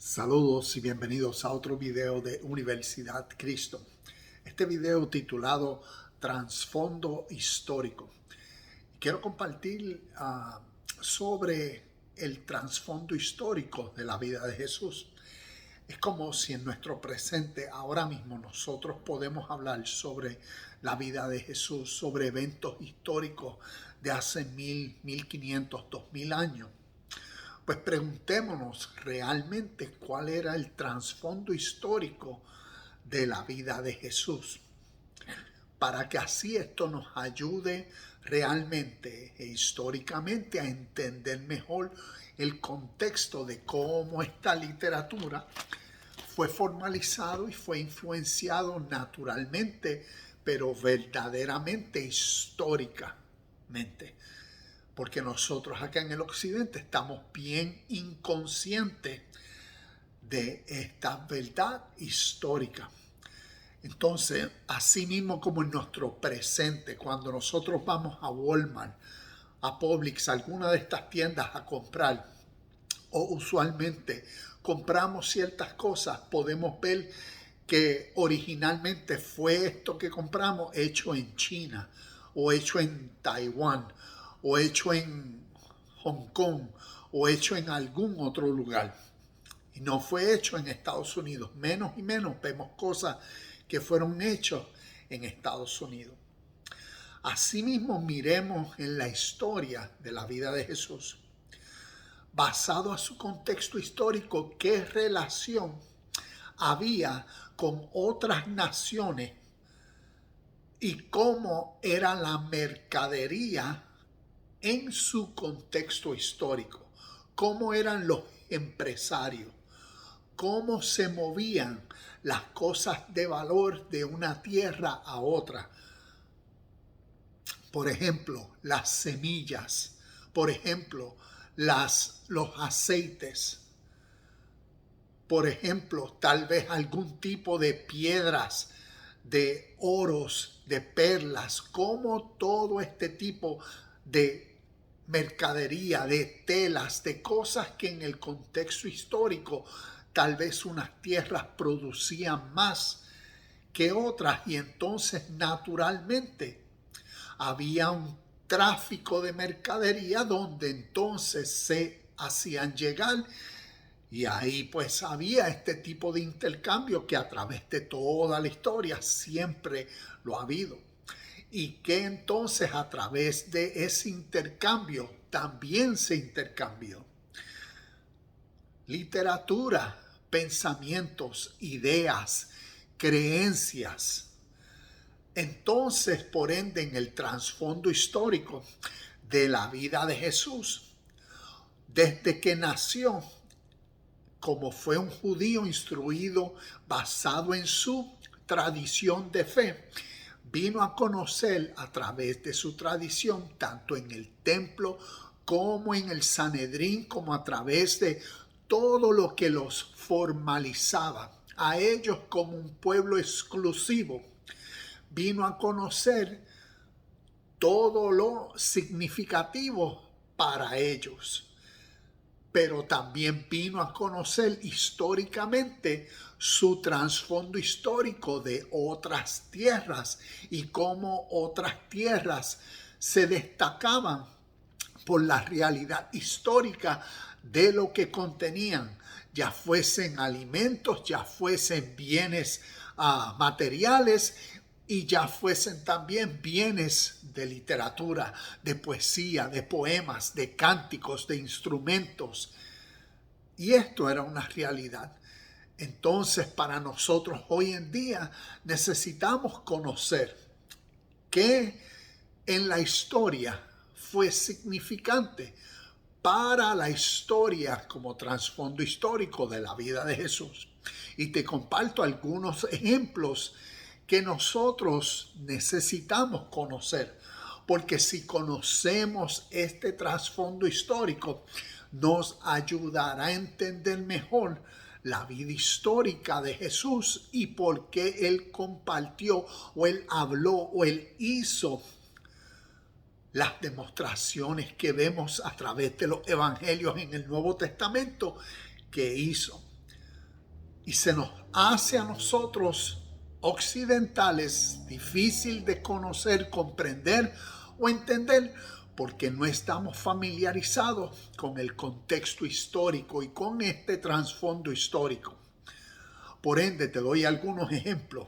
Saludos y bienvenidos a otro video de Universidad Cristo. Este video titulado Trasfondo Histórico. Quiero compartir sobre el trasfondo histórico de la vida de Jesús. Es como si en nuestro presente, ahora mismo, nosotros podemos hablar sobre la vida de Jesús, sobre eventos históricos de hace 1500, 2000 años. Pues preguntémonos realmente cuál era el trasfondo histórico de la vida de Jesús, para que así esto nos ayude realmente e históricamente a entender mejor el contexto de cómo esta literatura fue formalizado y fue influenciado naturalmente, pero verdaderamente históricamente. Porque nosotros acá en el occidente estamos bien inconscientes de esta verdad histórica. Entonces, así mismo como en nuestro presente, cuando nosotros vamos a Walmart, a Publix, alguna de estas tiendas a comprar, o usualmente compramos ciertas cosas, podemos ver que originalmente fue esto que compramos hecho en China, o hecho en Taiwán, o hecho en Hong Kong, o hecho en algún otro lugar. Y no fue hecho en Estados Unidos. Menos y menos vemos cosas que fueron hechas en Estados Unidos. Asimismo, miremos en la historia de la vida de Jesús, basado a su contexto histórico, qué relación había con otras naciones y cómo era la mercadería en su contexto histórico, cómo eran los empresarios, cómo se movían las cosas de valor de una tierra a otra. Por ejemplo, las semillas, por ejemplo, los aceites, por ejemplo, tal vez algún tipo de piedras, de oros, de perlas, como todo este tipo de mercadería, de telas, de cosas que en el contexto histórico tal vez unas tierras producían más que otras, y entonces naturalmente había un tráfico de mercadería donde entonces se hacían llegar, y ahí pues había este tipo de intercambio que a través de toda la historia siempre lo ha habido. Y que entonces a través de ese intercambio también se intercambió literatura, pensamientos, ideas, creencias. Entonces, por ende, en el trasfondo histórico de la vida de Jesús, desde que nació, como fue un judío instruido basado en su tradición de fe, vino a conocer a través de su tradición, tanto en el templo como en el Sanedrín, como a través de todo lo que los formalizaba a ellos como un pueblo exclusivo. Vino a conocer todo lo significativo para ellos, pero también vino a conocer históricamente su trasfondo histórico de otras tierras y cómo otras tierras se destacaban por la realidad histórica de lo que contenían, ya fuesen alimentos, ya fuesen bienes materiales, y ya fuesen también bienes de literatura, de poesía, de poemas, de cánticos, de instrumentos. Y esto era una realidad. Entonces, para nosotros hoy en día necesitamos conocer qué en la historia fue significante para la historia como trasfondo histórico de la vida de Jesús. Y te comparto algunos ejemplos que nosotros necesitamos conocer, porque si conocemos este trasfondo histórico, nos ayudará a entender mejor la vida histórica de Jesús y por qué Él compartió o Él habló o Él hizo las demostraciones que vemos a través de los evangelios en el Nuevo Testamento que hizo. Y se nos hace a nosotros occidentales difícil de conocer, comprender o entender porque no estamos familiarizados con el contexto histórico y con este trasfondo histórico. Por ende, te doy algunos ejemplos.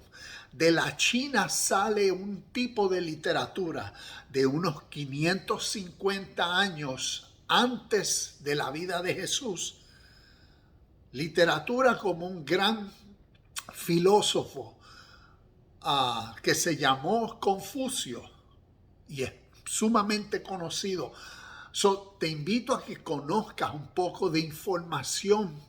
De la China sale un tipo de literatura de unos 550 años antes de la vida de Jesús. Literatura como un gran filósofo que se llamó Confucio y es sumamente conocido. Te invito a que conozcas un poco de información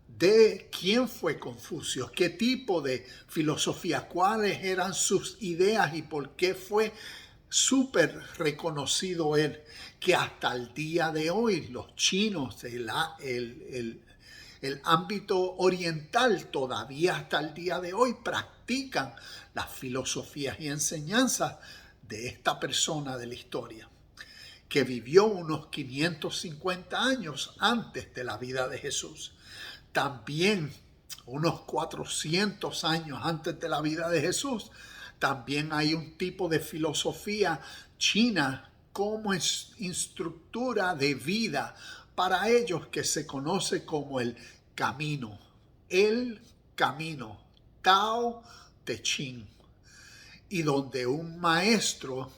de quién fue Confucio, qué tipo de filosofía, cuáles eran sus ideas y por qué fue súper reconocido él, que hasta el día de hoy los chinos, el ámbito oriental, todavía hasta el día de hoy practican las filosofías y enseñanzas de esta persona de la historia, que vivió unos 550 años antes de la vida de Jesús. También unos 400 años antes de la vida de Jesús, también hay un tipo de filosofía china como estructura de vida para ellos que se conoce como el camino, Tao Te Ching, y donde un maestro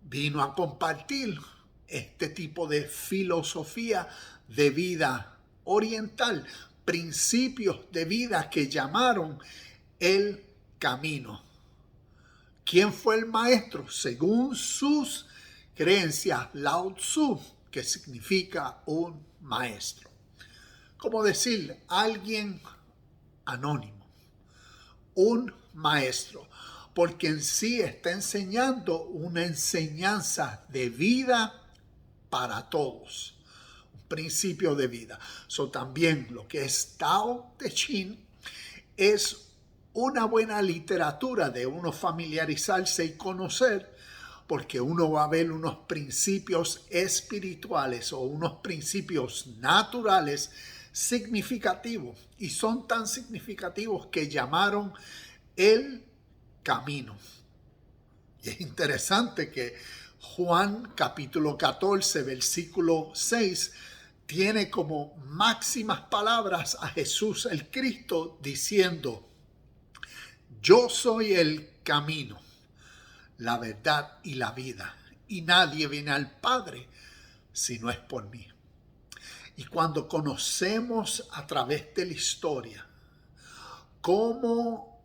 vino a compartir este tipo de filosofía de vida oriental, principios de vida que llamaron el camino. ¿Quién fue el maestro? Según sus creencias, Lao Tzu, que significa un maestro. Como decir, alguien anónimo, un maestro, porque en sí está enseñando una enseñanza de vida para todos, un principio de vida. También lo que es Tao Te Ching es una buena literatura de uno familiarizarse y conocer, porque uno va a ver unos principios espirituales o unos principios naturales significativos, y son tan significativos que llamaron el camino. Y es interesante que Juan capítulo 14, versículo 6, tiene como máximas palabras a Jesús el Cristo diciendo: yo soy el camino, la verdad y la vida, y nadie viene al Padre si no es por mí. Y cuando conocemos a través de la historia cómo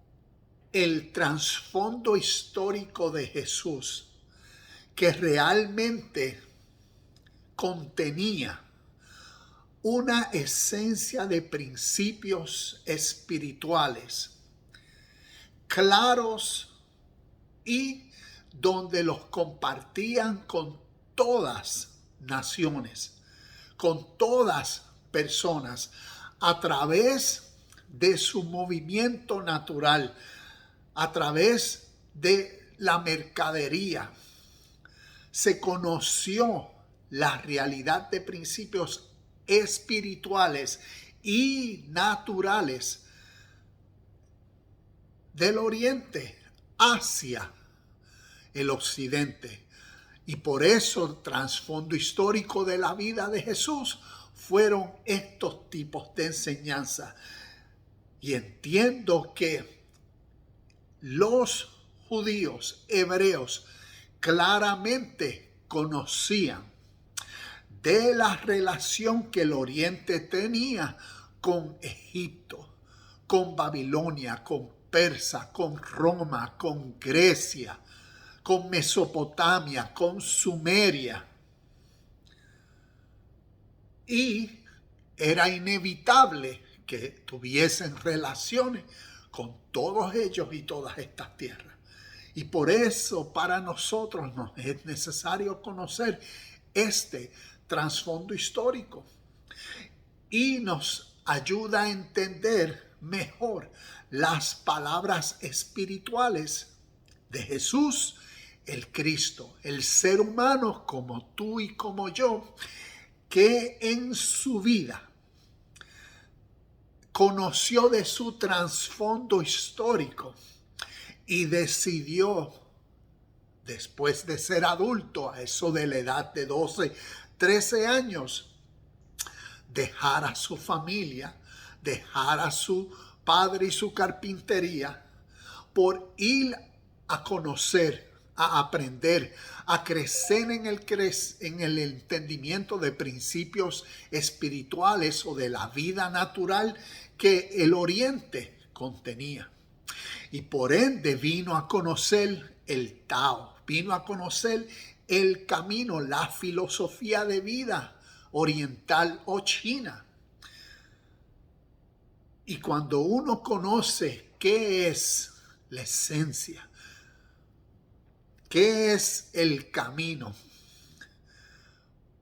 el trasfondo histórico de Jesús, que realmente contenía una esencia de principios espirituales claros y donde los compartían con todas naciones, con todas personas, a través de su movimiento natural, a través de la mercadería. Se conoció la realidad de principios espirituales y naturales del oriente hacia el occidente. Y por eso el trasfondo histórico de la vida de Jesús fueron estos tipos de enseñanza. Y entiendo que los judíos hebreos claramente conocían de la relación que el oriente tenía con Egipto, con Babilonia, con Persa, con Roma, con Grecia, con Mesopotamia, con Sumeria. Y era inevitable que tuviesen relaciones con todos ellos y todas estas tierras. Y por eso para nosotros nos es necesario conocer este trasfondo histórico. Y nos ayuda a entender mejor las palabras espirituales de Jesús, el Cristo, el ser humano como tú y como yo, que en su vida conoció de su trasfondo histórico y decidió, después de ser adulto, a eso de la edad de 12, 13 años, dejar a su familia, dejar a su padre y su carpintería, por ir a conocer, a aprender, a crecer en el entendimiento de principios espirituales o de la vida natural que el Oriente contenía. Y por ende vino a conocer el Tao, vino a conocer el camino, la filosofía de vida oriental o china. Y cuando uno conoce qué es la esencia, qué es el camino,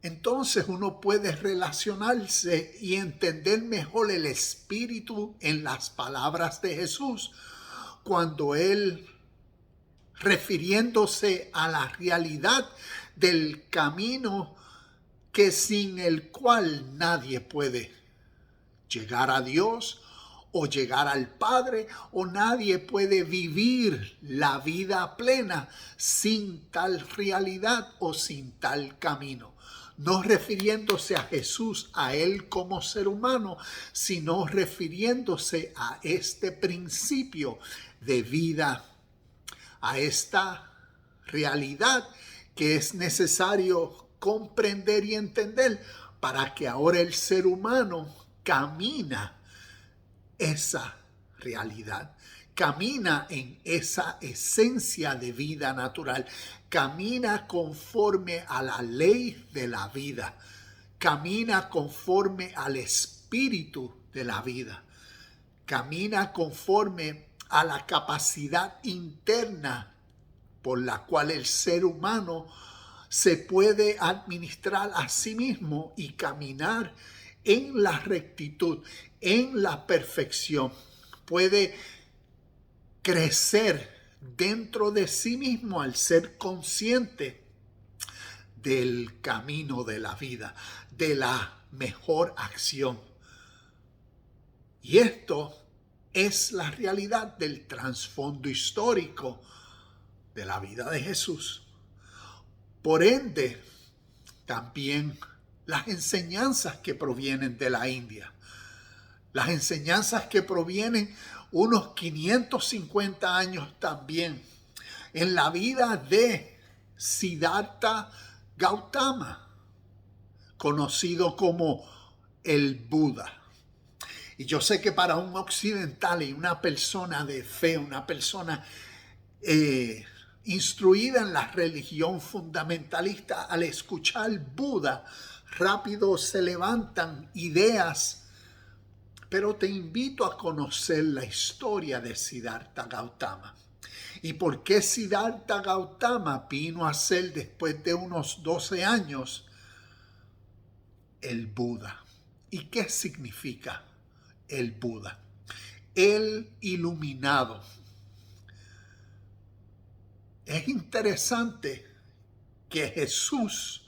entonces uno puede relacionarse y entender mejor el espíritu en las palabras de Jesús, cuando él, refiriéndose a la realidad del camino que sin el cual nadie puede llegar a Dios o llegar al Padre, o nadie puede vivir la vida plena sin tal realidad o sin tal camino. No refiriéndose a Jesús, a él como ser humano, sino refiriéndose a este principio de vida, a esta realidad que es necesario comprender y entender para que ahora el ser humano camina esa realidad, camina en esa esencia de vida natural, camina conforme a la ley de la vida, camina conforme al espíritu de la vida, camina conforme a la capacidad interna por la cual el ser humano se puede administrar a sí mismo y caminar en la rectitud, en la perfección. Puede crecer dentro de sí mismo al ser consciente del camino de la vida, de la mejor acción. Y esto es la realidad del trasfondo histórico de la vida de Jesús. Por ende, también las enseñanzas que provienen de la India, las enseñanzas que provienen unos 550 años también en la vida de Siddhartha Gautama, conocido como el Buda. Y yo sé que para un occidental y una persona de fe, una persona instruida en la religión fundamentalista, al escuchar Buda, rápido se levantan ideas. Pero te invito a conocer la historia de Siddhartha Gautama. ¿Y por qué Siddhartha Gautama vino a ser, después de unos 12 años, el Buda? ¿Y qué significa el Buda? El iluminado. Es interesante que Jesús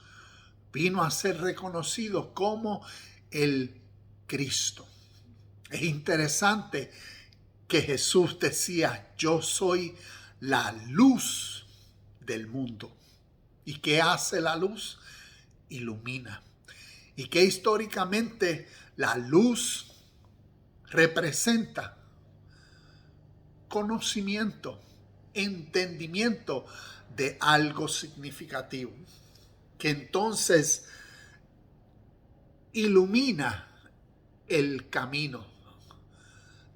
vino a ser reconocido como el Cristo. Es interesante que Jesús decía: yo soy la luz del mundo. ¿Y qué hace la luz? Ilumina. Y que históricamente la luz representa conocimiento, entendimiento de algo significativo, que entonces ilumina el camino,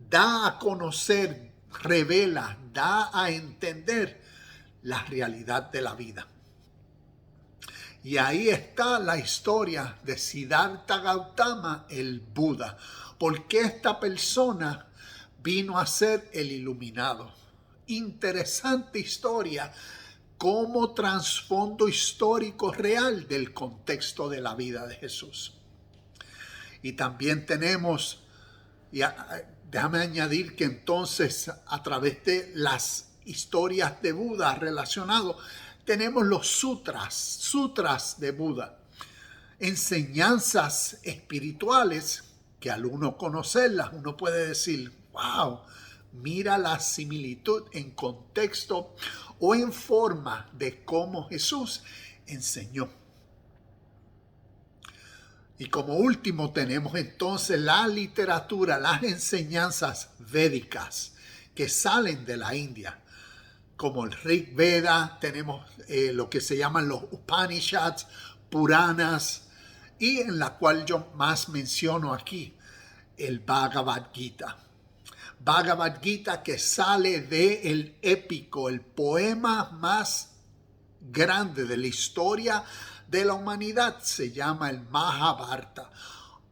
da a conocer, revela, da a entender la realidad de la vida. Y ahí está la historia de Siddhartha Gautama, el Buda. Porque esta persona vino a ser el iluminado. Interesante historia como trasfondo histórico real del contexto de la vida de Jesús. Y también tenemos, déjame añadir que entonces a través de las historias de Buda relacionados, tenemos los sutras de Buda, enseñanzas espirituales que al uno conocerlas, uno puede decir, wow, mira la similitud en contexto o en forma de cómo Jesús enseñó. Y como último tenemos entonces la literatura, las enseñanzas védicas que salen de la India. Como el Rig Veda, tenemos lo que se llaman los Upanishads, Puranas, y en la cual yo más menciono aquí, el Bhagavad Gita. Bhagavad Gita que sale del épico, el poema más grande de la historia de la humanidad, se llama el Mahabharata.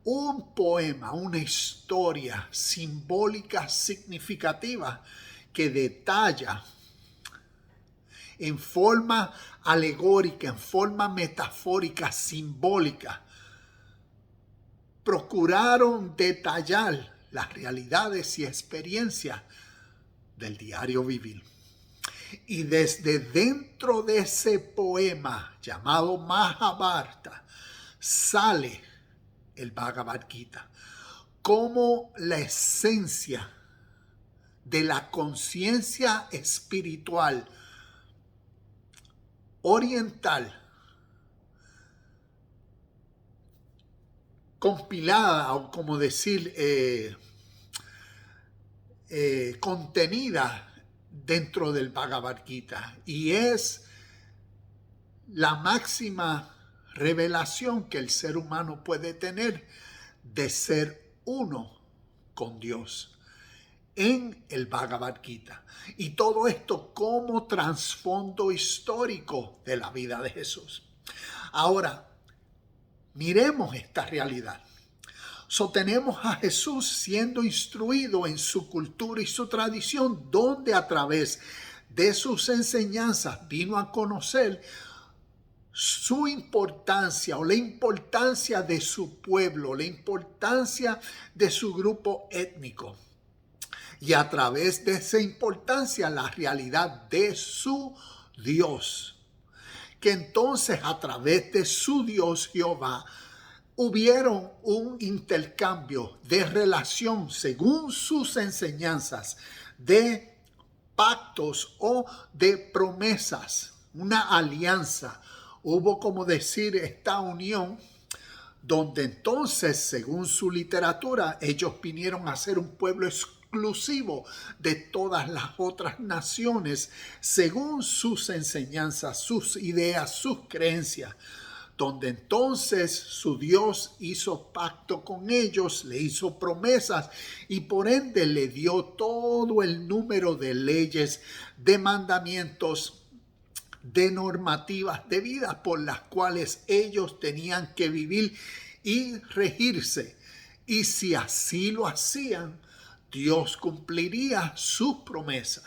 Un poema, una historia simbólica significativa que detalla en forma alegórica, en forma metafórica, simbólica. Procuraron detallar las realidades y experiencias del diario vivir. Y desde dentro de ese poema llamado Mahabharata sale el Bhagavad Gita como la esencia de la conciencia espiritual oriental, compilada o como decir contenida dentro del Bhagavad Gita, y es la máxima revelación que el ser humano puede tener de ser uno con Dios en el Bhagavad Gita. Y todo esto como trasfondo histórico de la vida de Jesús. Ahora, miremos esta realidad. Tenemos a Jesús siendo instruido en su cultura y su tradición, donde a través de sus enseñanzas vino a conocer su importancia o la importancia de su pueblo, la importancia de su grupo étnico. Y a través de esa importancia, la realidad de su Dios. Que entonces a través de su Dios Jehová, hubieron un intercambio de relación según sus enseñanzas, de pactos o de promesas, una alianza. Hubo, como decir, esta unión donde entonces, según su literatura, ellos vinieron a ser un pueblo exclusivo de todas las otras naciones, según sus enseñanzas, sus ideas, sus creencias, donde entonces su Dios hizo pacto con ellos, le hizo promesas y por ende le dio todo el número de leyes, de mandamientos, de normativas de vida por las cuales ellos tenían que vivir y regirse. Y si así lo hacían, Dios cumpliría sus promesas.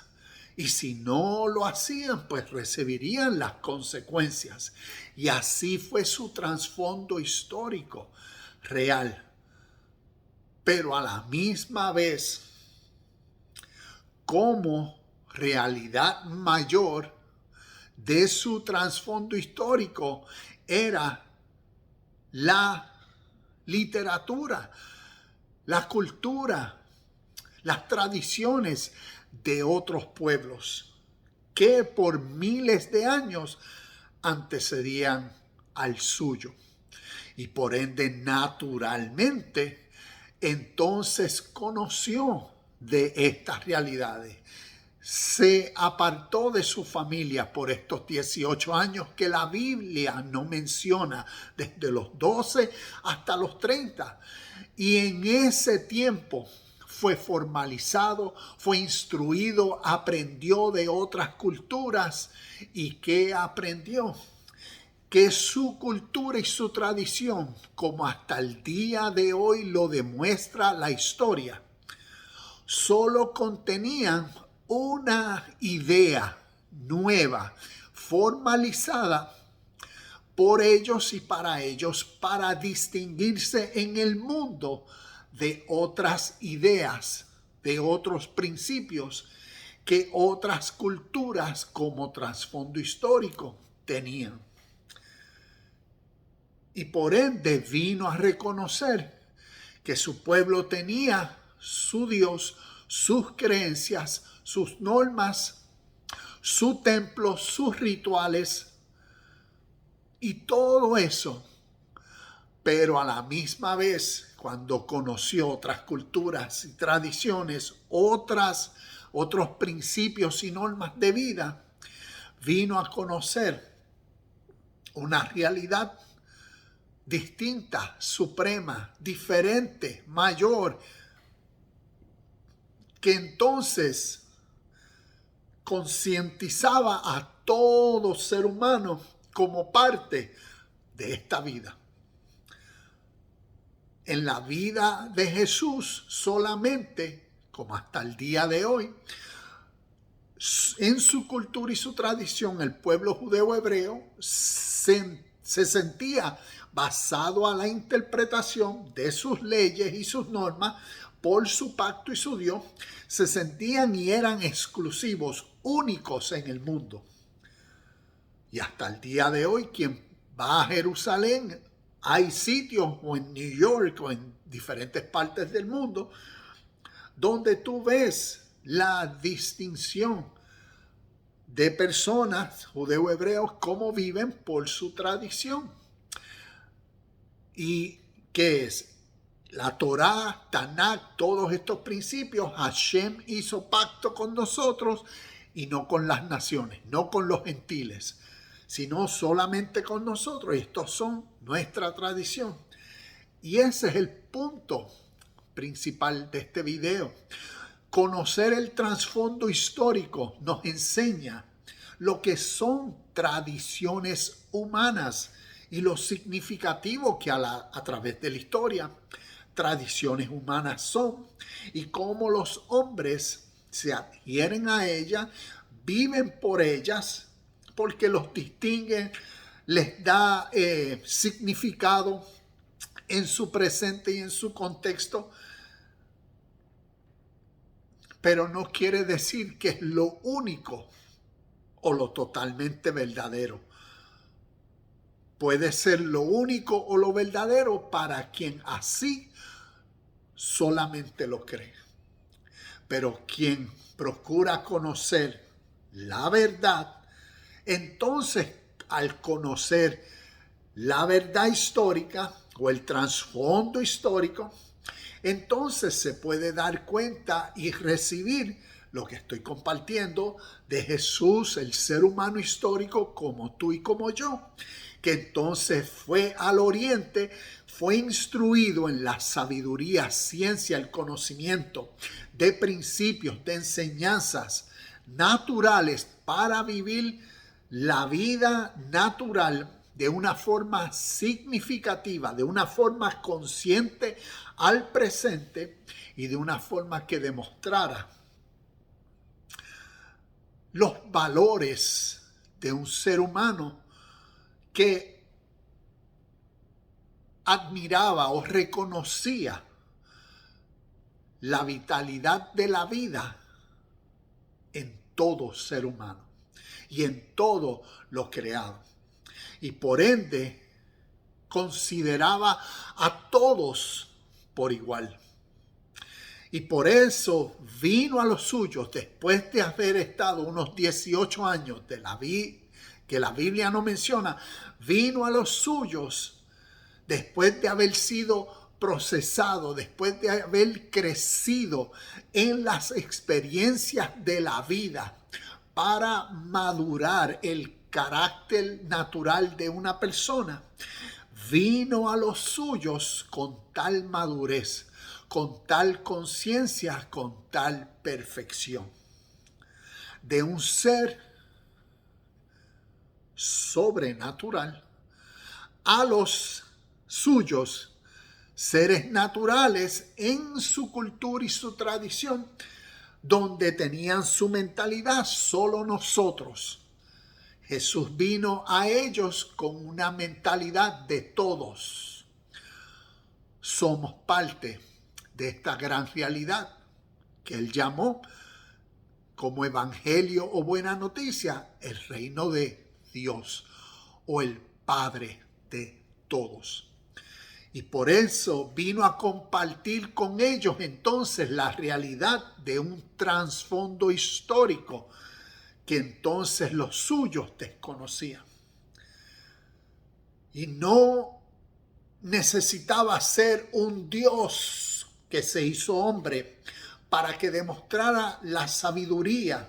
Y si no lo hacían, pues recibirían las consecuencias. Y así fue su trasfondo histórico real. Pero a la misma vez, como realidad mayor de su trasfondo histórico, era la literatura, la cultura, las tradiciones de otros pueblos que por miles de años antecedían al suyo. Y por ende, naturalmente, entonces conoció de estas realidades. Se apartó de su familia por estos 18 años que la Biblia no menciona, desde los 12 hasta los 30. Y en ese tiempo fue formalizado, fue instruido, aprendió de otras culturas. ¿Y qué aprendió? Que su cultura y su tradición, como hasta el día de hoy lo demuestra la historia, solo contenían una idea nueva, formalizada por ellos y para ellos, para distinguirse en el mundo de otras ideas, de otros principios que otras culturas como trasfondo histórico tenían. Y por ende vino a reconocer que su pueblo tenía su Dios, sus creencias, sus normas, su templo, sus rituales y todo eso. Pero a la misma vez, cuando conoció otras culturas y tradiciones, otros principios y normas de vida, vino a conocer una realidad distinta, suprema, diferente, mayor, que entonces concientizaba a todo ser humano como parte de esta vida. En la vida de Jesús solamente, como hasta el día de hoy, en su cultura y su tradición, el pueblo judeo hebreo se sentía basado a la interpretación de sus leyes y sus normas por su pacto y su Dios, se sentían y eran exclusivos, únicos en el mundo. Y hasta el día de hoy, quien va a Jerusalén, hay sitios o en New York o en diferentes partes del mundo donde tú ves la distinción de personas judeo-hebreos cómo viven por su tradición. ¿Y qué es? La Torá, Tanakh, todos estos principios, Hashem hizo pacto con nosotros y no con las naciones, no con los gentiles, sino solamente con nosotros. Y estos son nuestra tradición. Y ese es el punto principal de este video. Conocer el trasfondo histórico nos enseña lo que son tradiciones humanas y lo significativo que a través de la historia tradiciones humanas son y cómo los hombres se adhieren a ellas, viven por ellas, porque los distinguen, les da significado en su presente y en su contexto, pero no quiere decir que es lo único o lo totalmente verdadero. Puede ser lo único o lo verdadero para quien así solamente lo cree. Pero quien procura conocer la verdad, entonces al conocer la verdad histórica o el trasfondo histórico, entonces se puede dar cuenta y recibir lo que estoy compartiendo de Jesús, el ser humano histórico como tú y como yo, que entonces fue al oriente, fue instruido en la sabiduría, ciencia, el conocimiento de principios, de enseñanzas naturales para vivir la vida natural de una forma significativa, de una forma consciente al presente y de una forma que demostrara los valores de un ser humano que admiraba o reconocía la vitalidad de la vida en todo ser humano y en todo lo creado. Y por ende consideraba a todos por igual. Y por eso vino a los suyos después de haber estado unos 18 años que la Biblia no menciona, vino a los suyos después de haber sido procesado, después de haber crecido en las experiencias de la vida para madurar el carácter natural de una persona. Vino a los suyos con tal madurez, con tal conciencia, con tal perfección de un ser sobrenatural a los suyos, seres naturales en su cultura y su tradición, donde tenían su mentalidad solo nosotros. Jesús vino a ellos con una mentalidad de todos. Somos parte de esta gran realidad que Él llamó como evangelio o buena noticia, el reino de Dios o el Padre de todos. Y por eso vino a compartir con ellos entonces la realidad de un trasfondo histórico que entonces los suyos desconocían. Y no necesitaba ser un Dios que se hizo hombre para que demostrara la sabiduría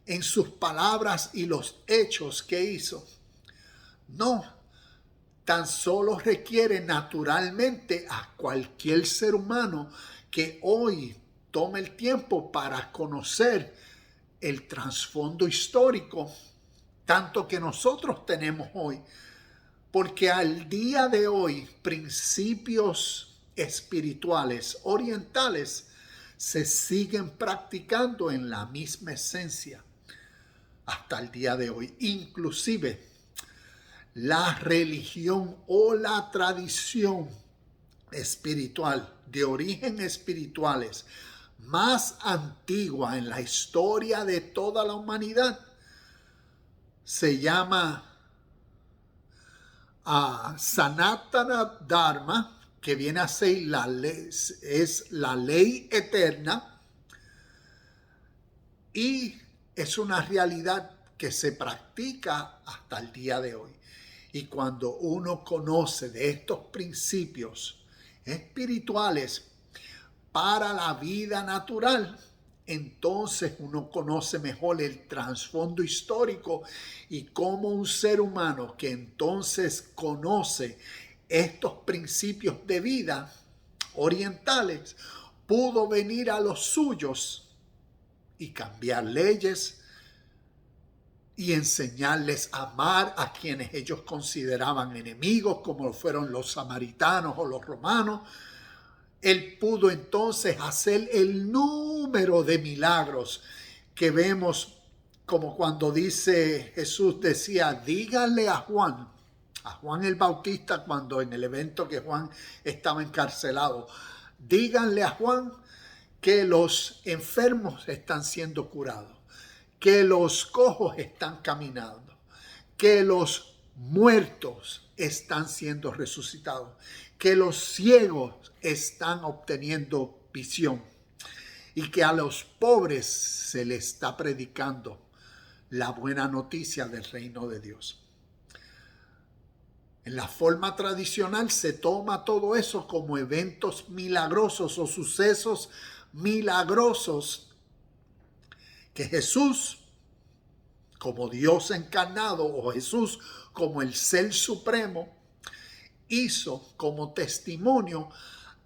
en sus palabras y los hechos que hizo. No, tan solo requiere naturalmente a cualquier ser humano que hoy tome el tiempo para conocer el trasfondo histórico, tanto que nosotros tenemos hoy. Porque al día de hoy, principios espirituales orientales se siguen practicando en la misma esencia hasta el día de hoy. Inclusive, la religión o la tradición espiritual de origen espirituales más antigua en la historia de toda la humanidad se llama Sanatana Dharma, que viene a ser es la ley eterna, y es una realidad que se practica hasta el día de hoy. Y cuando uno conoce de estos principios espirituales para la vida natural, entonces uno conoce mejor el trasfondo histórico y cómo un ser humano que entonces conoce estos principios de vida orientales pudo venir a los suyos y cambiar leyes y enseñarles a amar a quienes ellos consideraban enemigos, como fueron los samaritanos o los romanos. Él pudo entonces hacer el número de milagros que vemos, como cuando dice Jesús, decía, díganle a Juan el Bautista, cuando en el evento que Juan estaba encarcelado, díganle a Juan que los enfermos están siendo curados, que los cojos están caminando, que los muertos están siendo resucitados, que los ciegos están obteniendo visión y que a los pobres se les está predicando la buena noticia del reino de Dios. En la forma tradicional se toma todo eso como eventos milagrosos o sucesos milagrosos que Jesús, como Dios encarnado, o Jesús como el Ser Supremo, hizo como testimonio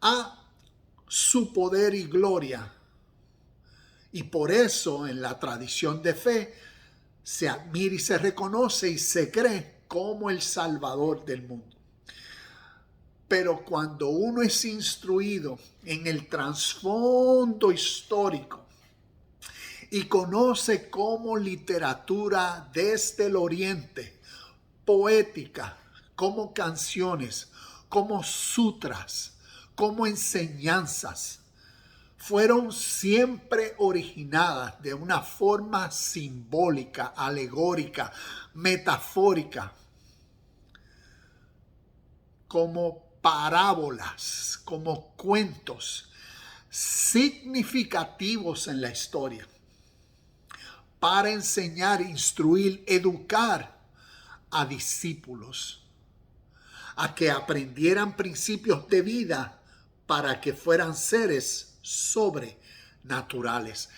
a su poder y gloria. Y por eso en la tradición de fe se admira y se reconoce y se cree como el Salvador del mundo. Pero cuando uno es instruido en el trasfondo histórico y conoce como literatura desde el oriente, poética, como canciones, como sutras, como enseñanzas, fueron siempre originadas de una forma simbólica, alegórica, metafórica, como parábolas, como cuentos significativos en la historia, para enseñar, instruir, educar a discípulos, a que aprendieran principios de vida para que fueran seres sobrenaturales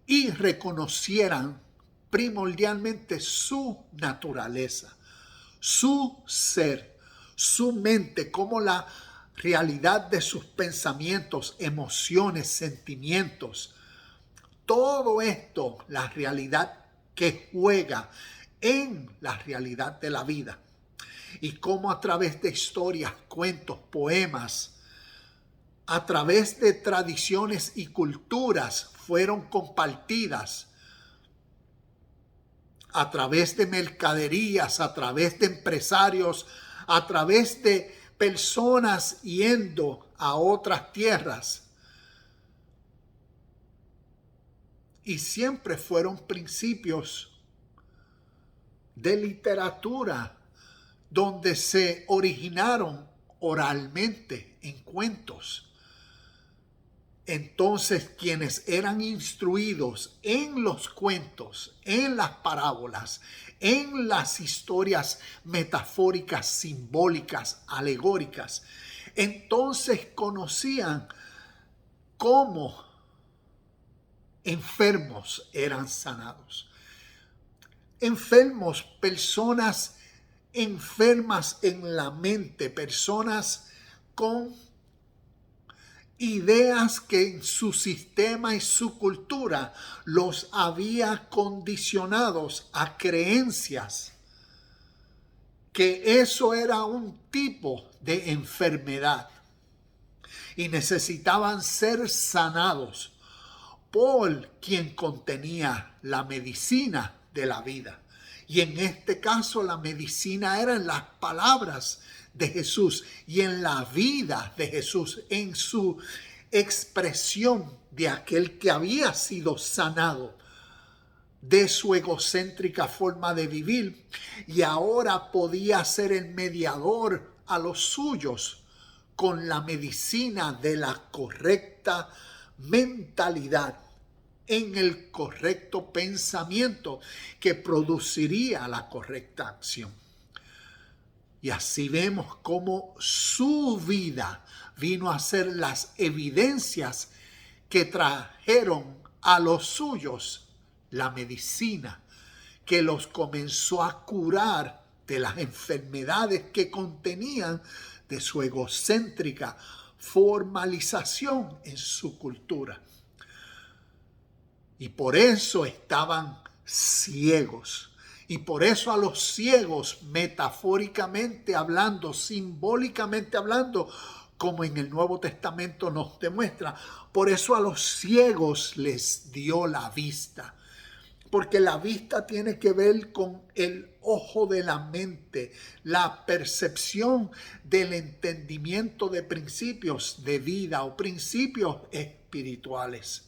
y reconocieran primordialmente su naturaleza, su ser, su mente, como la realidad de sus pensamientos, emociones, sentimientos. Todo esto, la realidad que juega en la realidad de la vida. Y cómo a través de historias, cuentos, poemas, a través de tradiciones y culturas fueron compartidas, a través de mercaderías, a través de empresarios, a través de personas yendo a otras tierras. Y siempre fueron principios de literatura donde se originaron oralmente en cuentos. Entonces, quienes eran instruidos en los cuentos, en las parábolas, en las historias metafóricas, simbólicas, alegóricas, entonces conocían cómo enfermos eran sanados. Enfermos, personas enfermas en la mente, personas con ideas que en su sistema y su cultura los había condicionados a creencias que eso era un tipo de enfermedad y necesitaban ser sanados por quien contenía la medicina de la vida. Y en este caso la medicina era en las palabras de Jesús y en la vida de Jesús, en su expresión de aquel que había sido sanado de su egocéntrica forma de vivir y ahora podía ser el mediador a los suyos con la medicina de la correcta mentalidad, en el correcto pensamiento que produciría la correcta acción. Y así vemos cómo su vida vino a ser las evidencias que trajeron a los suyos la medicina, que los comenzó a curar de las enfermedades que contenían de su egocéntrica formalización en su cultura. Y por eso estaban ciegos. Y por eso a los ciegos, metafóricamente hablando, simbólicamente hablando, como en el Nuevo Testamento nos demuestra, por eso a los ciegos les dio la vista. Porque la vista tiene que ver con el ojo de la mente, la percepción del entendimiento de principios de vida o principios espirituales.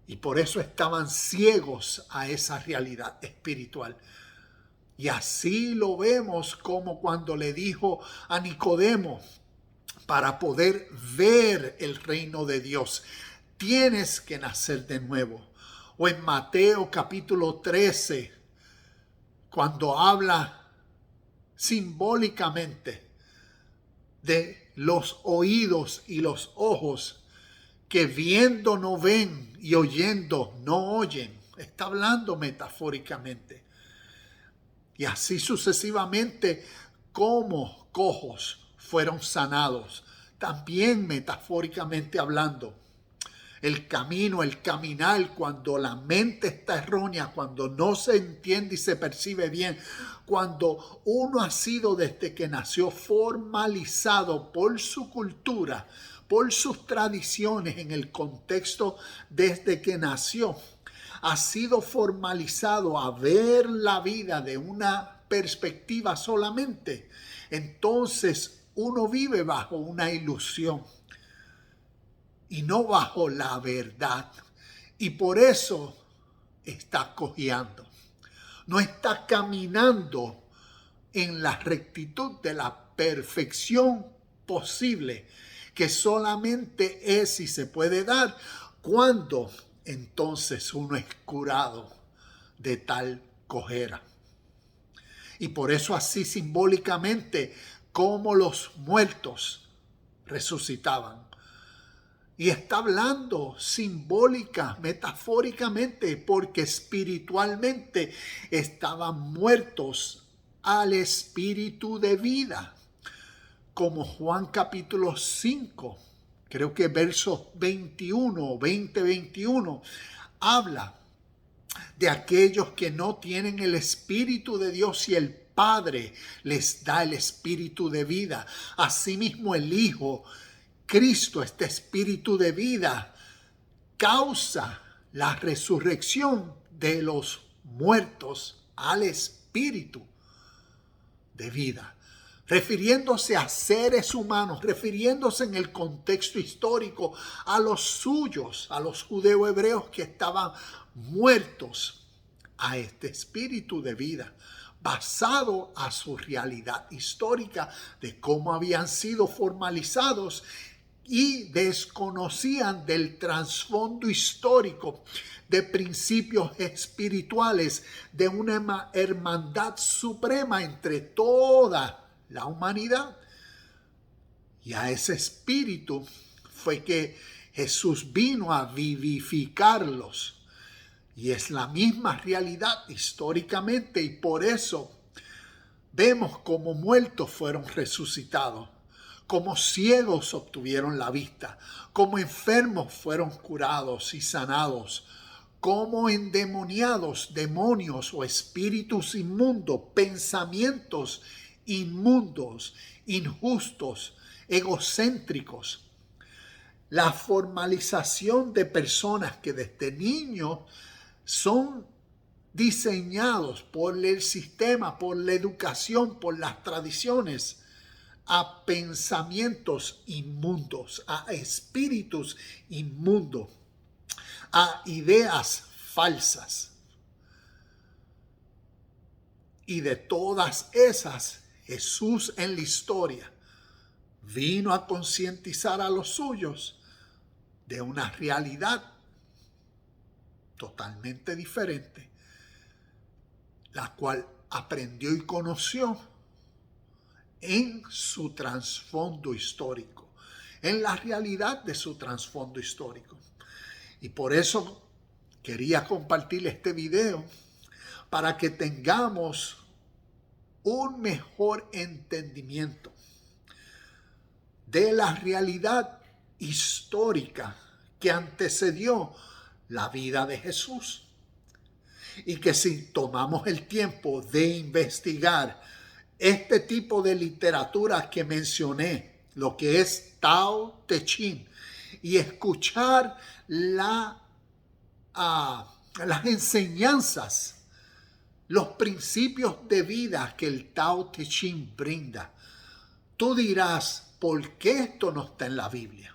Y por eso estaban ciegos a esa realidad espiritual. Y así lo vemos como cuando le dijo a Nicodemo, para poder ver el reino de Dios, tienes que nacer de nuevo. O en Mateo capítulo 13, cuando habla simbólicamente de los oídos y los ojos, que viendo no ven y oyendo no oyen. Está hablando metafóricamente. Y así sucesivamente, como cojos fueron sanados, también metafóricamente hablando. El camino, el caminar, cuando la mente está errónea, cuando no se entiende y se percibe bien, cuando uno ha sido desde que nació formalizado por su cultura, por sus tradiciones en el contexto desde que nació, ha sido formalizado a ver la vida de una perspectiva solamente, entonces uno vive bajo una ilusión y no bajo la verdad. Y por eso está cojeando. No está caminando en la rectitud de la perfección posible, que solamente es y se puede dar cuando entonces uno es curado de tal cojera. Y por eso así simbólicamente, como los muertos resucitaban. Y está hablando simbólica, metafóricamente, porque espiritualmente estaban muertos al espíritu de vida. Como Juan capítulo 5, creo que versos 21, 20, 21, habla de aquellos que no tienen el espíritu de Dios y el Padre les da el espíritu de vida. Asimismo el Hijo, Cristo, este espíritu de vida, causa la resurrección de los muertos al espíritu de vida. Refiriéndose a seres humanos, refiriéndose en el contexto histórico a los suyos, a los judeo-hebreos que estaban muertos a este espíritu de vida. basado a su realidad histórica de cómo habían sido formalizados y desconocían del trasfondo histórico de principios espirituales de una hermandad suprema entre toda la humanidad. Y a ese espíritu fue que Jesús vino a vivificarlos. Y es la misma realidad históricamente, y por eso vemos como muertos fueron resucitados, como ciegos obtuvieron la vista, como enfermos fueron curados y sanados, como endemoniados, demonios o espíritus inmundos, pensamientos inmundos, injustos, egocéntricos. La formalización de personas que desde niños son diseñados por el sistema, por la educación, por las tradiciones, a pensamientos inmundos, a espíritus inmundos, a ideas falsas. Y de todas esas, Jesús en la historia vino a concientizar a los suyos de una realidad totalmente diferente, la cual aprendió y conoció en su trasfondo histórico, en la realidad de su trasfondo histórico. Y por eso quería compartir este video para que tengamos un mejor entendimiento de la realidad histórica que antecedió la vida de Jesús. Y que si tomamos el tiempo de investigar este tipo de literatura que mencioné, lo que es Tao Te Ching, y escuchar las enseñanzas, los principios de vida que el Tao Te Ching brinda, tú dirás, ¿por qué esto no está en la Biblia?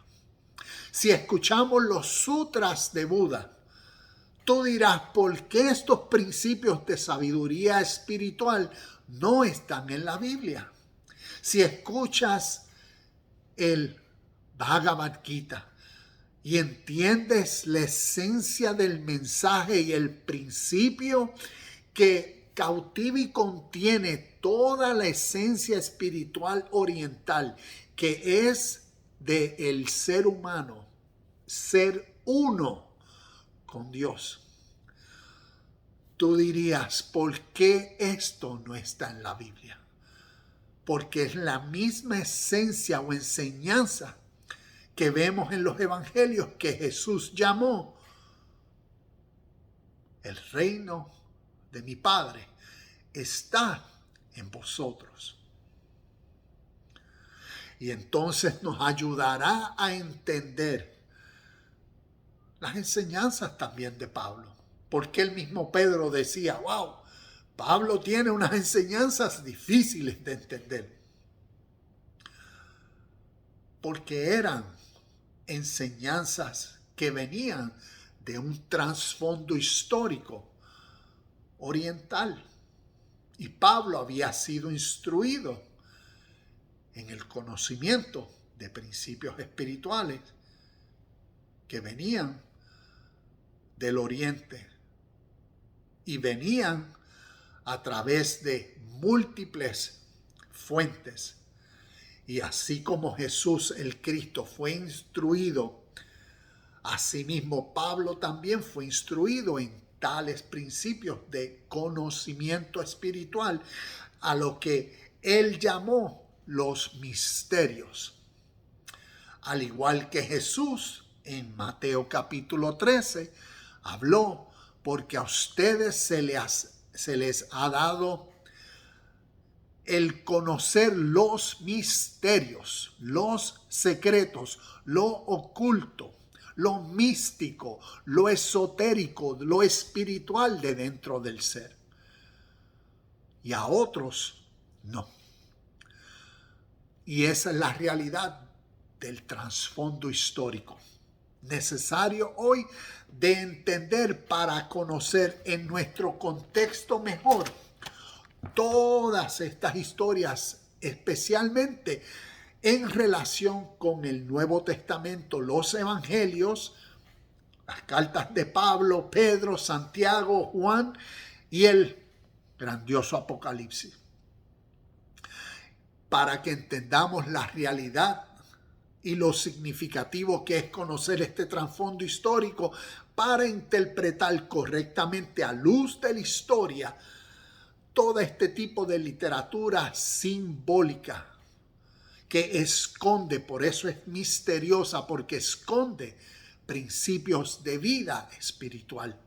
Si escuchamos los sutras de Buda, tú dirás, ¿por qué estos principios de sabiduría espiritual no están en la Biblia? Si escuchas el Bhagavad Gita y entiendes la esencia del mensaje y el principio que cautiva y contiene toda la esencia espiritual oriental, que es del ser humano, ser uno con Dios, tú dirías, ¿por qué esto no está en la Biblia? Porque es la misma esencia o enseñanza que vemos en los evangelios que Jesús llamó el reino de mi Padre está en vosotros. Y entonces nos ayudará a entender las enseñanzas también de Pablo. Porque el mismo Pedro decía, wow, Pablo tiene unas enseñanzas difíciles de entender. Porque eran enseñanzas que venían de un trasfondo histórico oriental. Y Pablo había sido instruido en el conocimiento de principios espirituales que venían del oriente y venían a través de múltiples fuentes. Y así como Jesús el Cristo fue instruido, asimismo Pablo también fue instruido en tales principios de conocimiento espiritual, a lo que él llamó los misterios. Al igual que Jesús en Mateo capítulo 13 habló, porque a ustedes se les ha dado el conocer los misterios, los secretos, lo oculto, lo místico, lo esotérico, lo espiritual de dentro del ser. Y a otros no. Y esa es la realidad del trasfondo histórico, necesario hoy de entender para conocer en nuestro contexto mejor todas estas historias, especialmente en relación con el Nuevo Testamento, los evangelios, las cartas de Pablo, Pedro, Santiago, Juan y el grandioso Apocalipsis, para que entendamos la realidad y lo significativo que es conocer este trasfondo histórico para interpretar correctamente a luz de la historia todo este tipo de literatura simbólica que esconde, por eso es misteriosa, porque esconde principios de vida espiritual.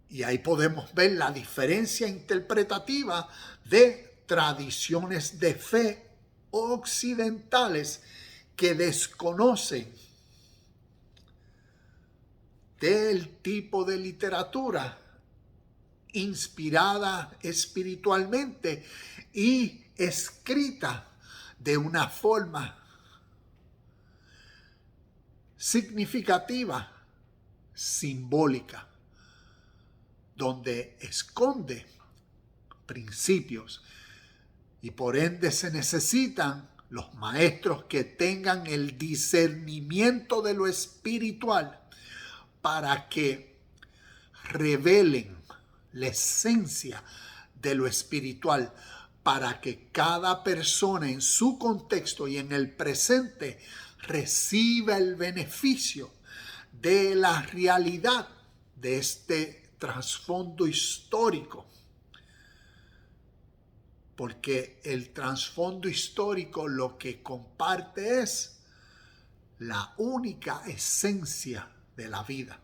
Y ahí podemos ver la diferencia interpretativa de tradiciones de fe occidentales que desconocen del tipo de literatura inspirada espiritualmente y escrita de una forma significativa, simbólica, donde esconde principios y por ende se necesitan los maestros que tengan el discernimiento de lo espiritual para que revelen la esencia de lo espiritual, para que cada persona en su contexto y en el presente reciba el beneficio de la realidad de este trasfondo histórico. Porque el trasfondo histórico lo que comparte es la única esencia de la vida,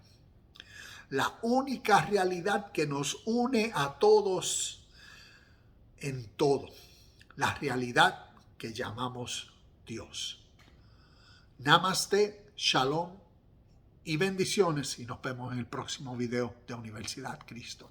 la única realidad que nos une a todos en todo, la realidad que llamamos Dios. Namaste, shalom y bendiciones, y nos vemos en el próximo video de Universidad Cristo.